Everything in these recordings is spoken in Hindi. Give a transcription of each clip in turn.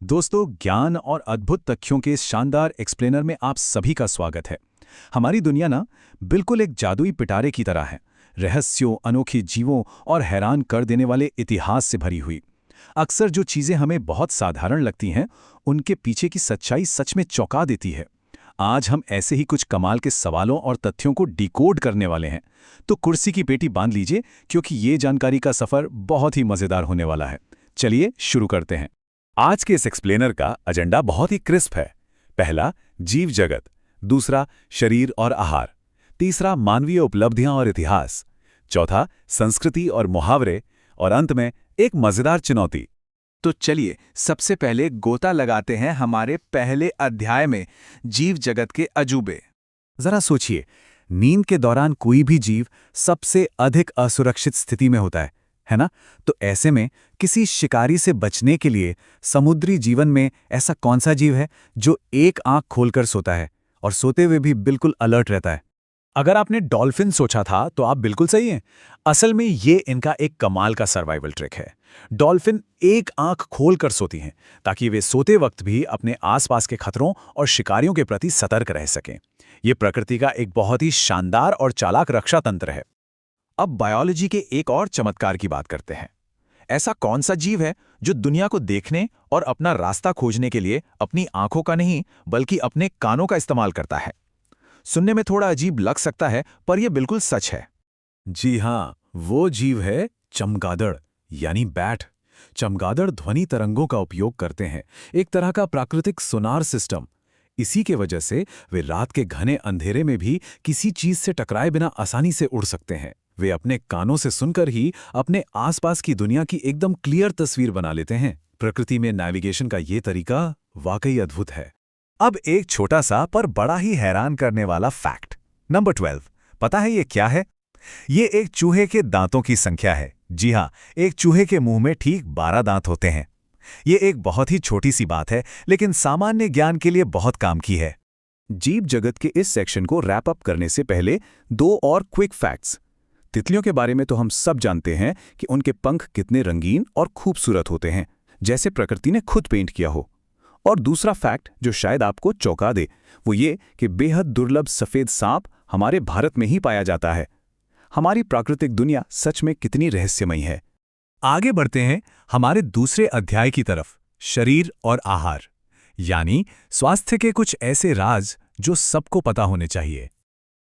दोस्तों, ज्ञान और अद्भुत तथ्यों के इस शानदार एक्सप्लेनर में आप सभी का स्वागत है। हमारी दुनिया ना बिल्कुल एक जादुई पिटारे की तरह है, रहस्यों, अनोखे जीवों और हैरान कर देने वाले इतिहास से भरी हुई। अक्सर जो चीजें हमें बहुत साधारण लगती हैं, उनके पीछे की सच्चाई सच में चौंका देती है। आज हम ऐसे ही कुछ कमाल के सवालों और तथ्यों को डिकोड करने वाले हैं। तो कुर्सी की पेटी बांध लीजिए, क्योंकि ये जानकारी का सफर बहुत ही मजेदार होने वाला है। चलिए शुरू करते हैं। आज के इस एक्सप्लेनर का एजेंडा बहुत ही क्रिस्प है। पहला, जीव जगत। दूसरा, शरीर और आहार। तीसरा, मानवीय उपलब्धियां और इतिहास। चौथा, संस्कृति और मुहावरे। और अंत में एक मजेदार चुनौती। तो चलिए सबसे पहले गोता लगाते हैं हमारे पहले अध्याय में, जीव जगत के अजूबे। जरा सोचिए, नींद के दौरान कोई भी जीव सबसे अधिक असुरक्षित स्थिति में होता है ना? तो ऐसे में किसी शिकारी से बचने के लिए समुद्री जीवन में ऐसा कौन सा जीव है जो एक आंख खोलकर सोता है और सोते हुए भी बिल्कुल अलर्ट रहता है? अगर आपने डॉल्फिन सोचा था तो आप बिल्कुल सही हैं। असल में ये इनका एक कमाल का सर्वाइवल ट्रिक है। डॉल्फिन एक आंख खोलकर सोती हैं ताकि वे सोते वक्त भी अपने आसपास के खतरों और शिकारियों के प्रति सतर्क रह सकें। ये प्रकृति का एक बहुत ही शानदार और चालाक रक्षा तंत्र है। अब बायोलॉजी के एक और चमत्कार की बात करते हैं। ऐसा कौन सा जीव है जो दुनिया को देखने और अपना रास्ता खोजने के लिए अपनी आंखों का नहीं बल्कि अपने कानों का इस्तेमाल करता है? सुनने में थोड़ा अजीब लग सकता है, पर यह बिल्कुल सच है। जी हाँ, वो जीव है चमगादड़, यानी बैट। चमगादड़ ध्वनि तरंगों का उपयोग करते हैं, एक तरह का प्राकृतिक सोनार सिस्टम। इसी के वजह से वे रात के घने अंधेरे में भी किसी चीज से टकराए बिना आसानी से उड़ सकते हैं। वे अपने कानों से सुनकर ही अपने आसपास की दुनिया की एकदम क्लियर तस्वीर बना लेते हैं। प्रकृति में नेविगेशन का ये तरीका वाकई अद्भुत है। अब एक छोटा सा पर बड़ा ही हैरान करने वाला फैक्ट। नंबर 12, पता है ये क्या है? ये एक चूहे के दांतों की संख्या है। जी हाँ, एक चूहे के मुंह में ठीक 12 दांत होते हैं। ये एक बहुत ही छोटी सी बात है, लेकिन सामान्य ज्ञान के लिए बहुत काम की है। जीव जगत के इस सेक्शन को रैप अप करने से पहले दो और क्विक फैक्ट्स। तितलियों के बारे में तो हम सब जानते हैं कि उनके पंख कितने रंगीन और खूबसूरत होते हैं, जैसे प्रकृति ने खुद पेंट किया हो। और दूसरा फैक्ट जो शायद आपको चौंका दे, वो ये कि बेहद दुर्लभ सफेद सांप हमारे भारत में ही पाया जाता है। हमारी प्राकृतिक दुनिया सच में कितनी रहस्यमयी है। आगे बढ़ते हैं हमारे दूसरे अध्याय की तरफ, शरीर और आहार, यानी स्वास्थ्य के कुछ ऐसे राज जो सबको पता होने चाहिए।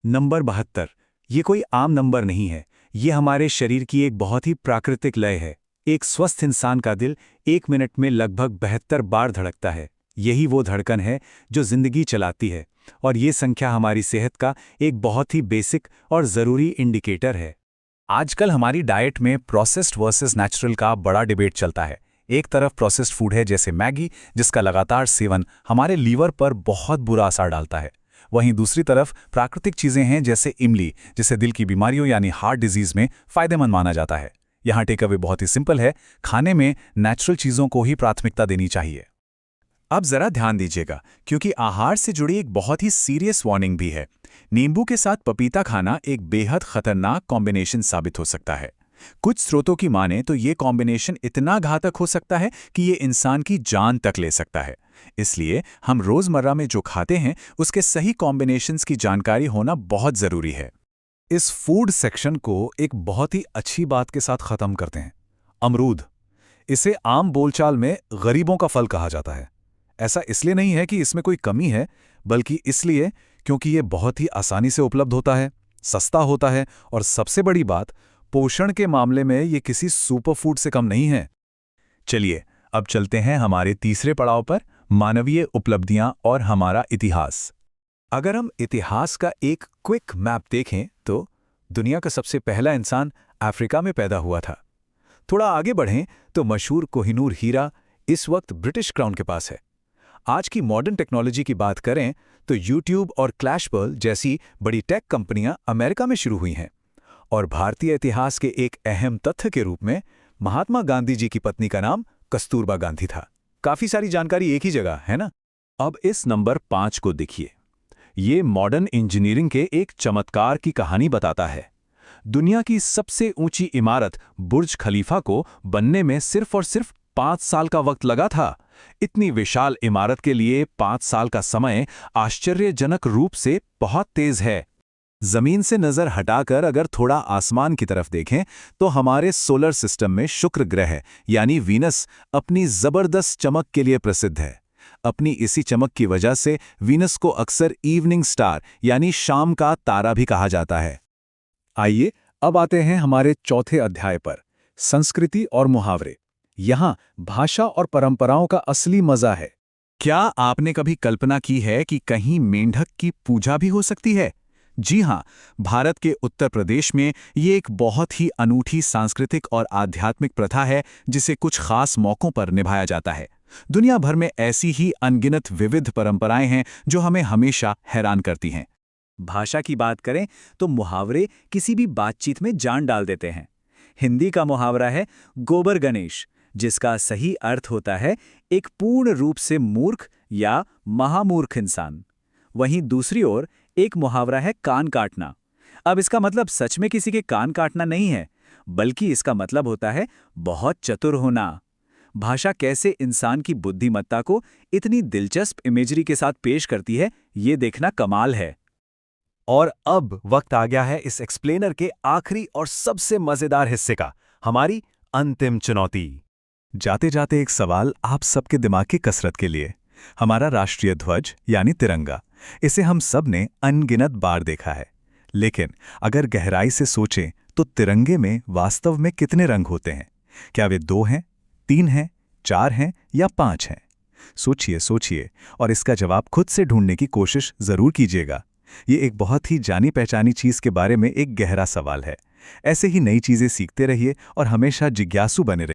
नंबर 72, ये कोई आम नंबर नहीं है। ये हमारे शरीर की एक बहुत ही प्राकृतिक लय है। एक स्वस्थ इंसान का दिल 1 मिनट में लगभग 72 बार धड़कता है। यही वो धड़कन है जो जिंदगी चलाती है, और ये संख्या हमारी सेहत का एक बहुत ही बेसिक और ज़रूरी इंडिकेटर है। आजकल हमारी डाइट में प्रोसेस्ड वर्सेस नेचुरल का बड़ा डिबेट चलता है। एक तरफ प्रोसेस्ड फूड है जैसे मैगी, जिसका लगातार सेवन हमारे लीवर पर बहुत बुरा असर डालता है। वहीं दूसरी तरफ प्राकृतिक चीजें हैं जैसे इमली, जिसे दिल की बीमारियों यानी हार्ट डिजीज में फायदेमंद माना जाता है। यहाँ टेकअवे बहुत ही सिंपल है, खाने में नेचुरल चीजों को ही प्राथमिकता देनी चाहिए। अब जरा ध्यान दीजिएगा, क्योंकि आहार से जुड़ी एक बहुत ही सीरियस वार्निंग भी है। नींबू के साथ पपीता खाना एक बेहद खतरनाक कॉम्बिनेशन साबित हो सकता है। कुछ स्रोतों की माने तो ये कॉम्बिनेशन इतना घातक हो सकता है कि ये इंसान की जान तक ले सकता है। इसलिए हम रोजमर्रा में जो खाते हैं उसके सही कॉम्बिनेशंस की जानकारी होना बहुत जरूरी है। इस फूड सेक्शन को एक बहुत ही अच्छी बात के साथ खत्म करते हैं, अमरूद। इसे आम बोलचाल में गरीबों का फल कहा जाता है। ऐसा इसलिए नहीं है कि इसमें कोई कमी है, बल्कि इसलिए क्योंकि ये बहुत ही आसानी से उपलब्ध होता है, सस्ता होता है, और सबसे बड़ी बात, पोषण के मामले में ये किसी सुपर फूड से कम नहीं है। चलिए अब चलते हैं हमारे तीसरे पड़ाव पर, मानवीय उपलब्धियां और हमारा इतिहास। अगर हम इतिहास का एक क्विक मैप देखें तो दुनिया का सबसे पहला इंसान अफ्रीका में पैदा हुआ था। थोड़ा आगे बढ़ें तो मशहूर कोहिनूर हीरा इस वक्त ब्रिटिश क्राउन के पास है। आज की मॉडर्न टेक्नोलॉजी की बात करें तो यूट्यूब और क्लैशपर्ल जैसी बड़ी टेक कंपनियां अमेरिका में शुरू हुई हैं। और भारतीय इतिहास के एक अहम तथ्य के रूप में महात्मा गांधी जी की पत्नी का नाम कस्तूरबा गांधी था। काफी सारी जानकारी एक ही जगह है ना? अब इस नंबर 5 को देखिए। ये मॉडर्न इंजीनियरिंग के एक चमत्कार की कहानी बताता है। दुनिया की सबसे ऊंची इमारत बुर्ज खलीफा को बनने में सिर्फ और सिर्फ 5 साल का वक्त लगा था, इतनी विशाल इमारत के लिए 5 साल का समय आश्चर्यजनक रूप से बहुत तेज है। जमीन से नजर हटाकर अगर थोड़ा आसमान की तरफ देखें तो हमारे सोलर सिस्टम में शुक्र ग्रह यानी वीनस अपनी जबरदस्त चमक के लिए प्रसिद्ध है। अपनी इसी चमक की वजह से वीनस को अक्सर इवनिंग स्टार यानी शाम का तारा भी कहा जाता है। आइए अब आते हैं हमारे चौथे अध्याय पर, संस्कृति और मुहावरे। यहाँ भाषा और परंपराओं का असली मजा है। क्या आपने कभी कल्पना की है कि कहीं मेंढक की पूजा भी हो सकती है? जी हाँ, भारत के उत्तर प्रदेश में ये एक बहुत ही अनूठी सांस्कृतिक और आध्यात्मिक प्रथा है जिसे कुछ खास मौक़ों पर निभाया जाता है। दुनिया भर में ऐसी ही अनगिनत विविध परंपराएं हैं जो हमें हमेशा हैरान करती हैं। भाषा की बात करें तो मुहावरे किसी भी बातचीत में जान डाल देते हैं। हिंदी का मुहावरा है गोबर गणेश, जिसका सही अर्थ होता है एक पूर्ण रूप से मूर्ख या महामूर्ख इंसान। वहीं दूसरी ओर एक मुहावरा है कान काटना। अब इसका मतलब सच में किसी के कान काटना नहीं है, बल्कि इसका मतलब होता है बहुत चतुर होना। भाषा कैसे इंसान की बुद्धिमत्ता को इतनी दिलचस्प इमेजरी के साथ पेश करती है, ये देखना कमाल है। और अब वक्त आ गया है इस एक्सप्लेनर के आखिरी और सबसे मजेदार हिस्से का, हमारी अंतिम चुनौती। जाते जाते एक सवाल आप सबके दिमाग की कसरत के लिए। हमारा राष्ट्रीय ध्वज यानी तिरंगा, इसे हम सब ने अनगिनत बार देखा है, लेकिन अगर गहराई से सोचें तो तिरंगे में वास्तव में कितने रंग होते हैं? क्या वे 2 हैं, 3 हैं, 4 हैं या 5 हैं? सोचिए सोचिए और इसका जवाब खुद से ढूंढने की कोशिश जरूर कीजिएगा। ये एक बहुत ही जानी पहचानी चीज के बारे में एक गहरा सवाल है। ऐसे ही नई चीजें सीखते रहिए और हमेशा जिज्ञासु बने रहिए।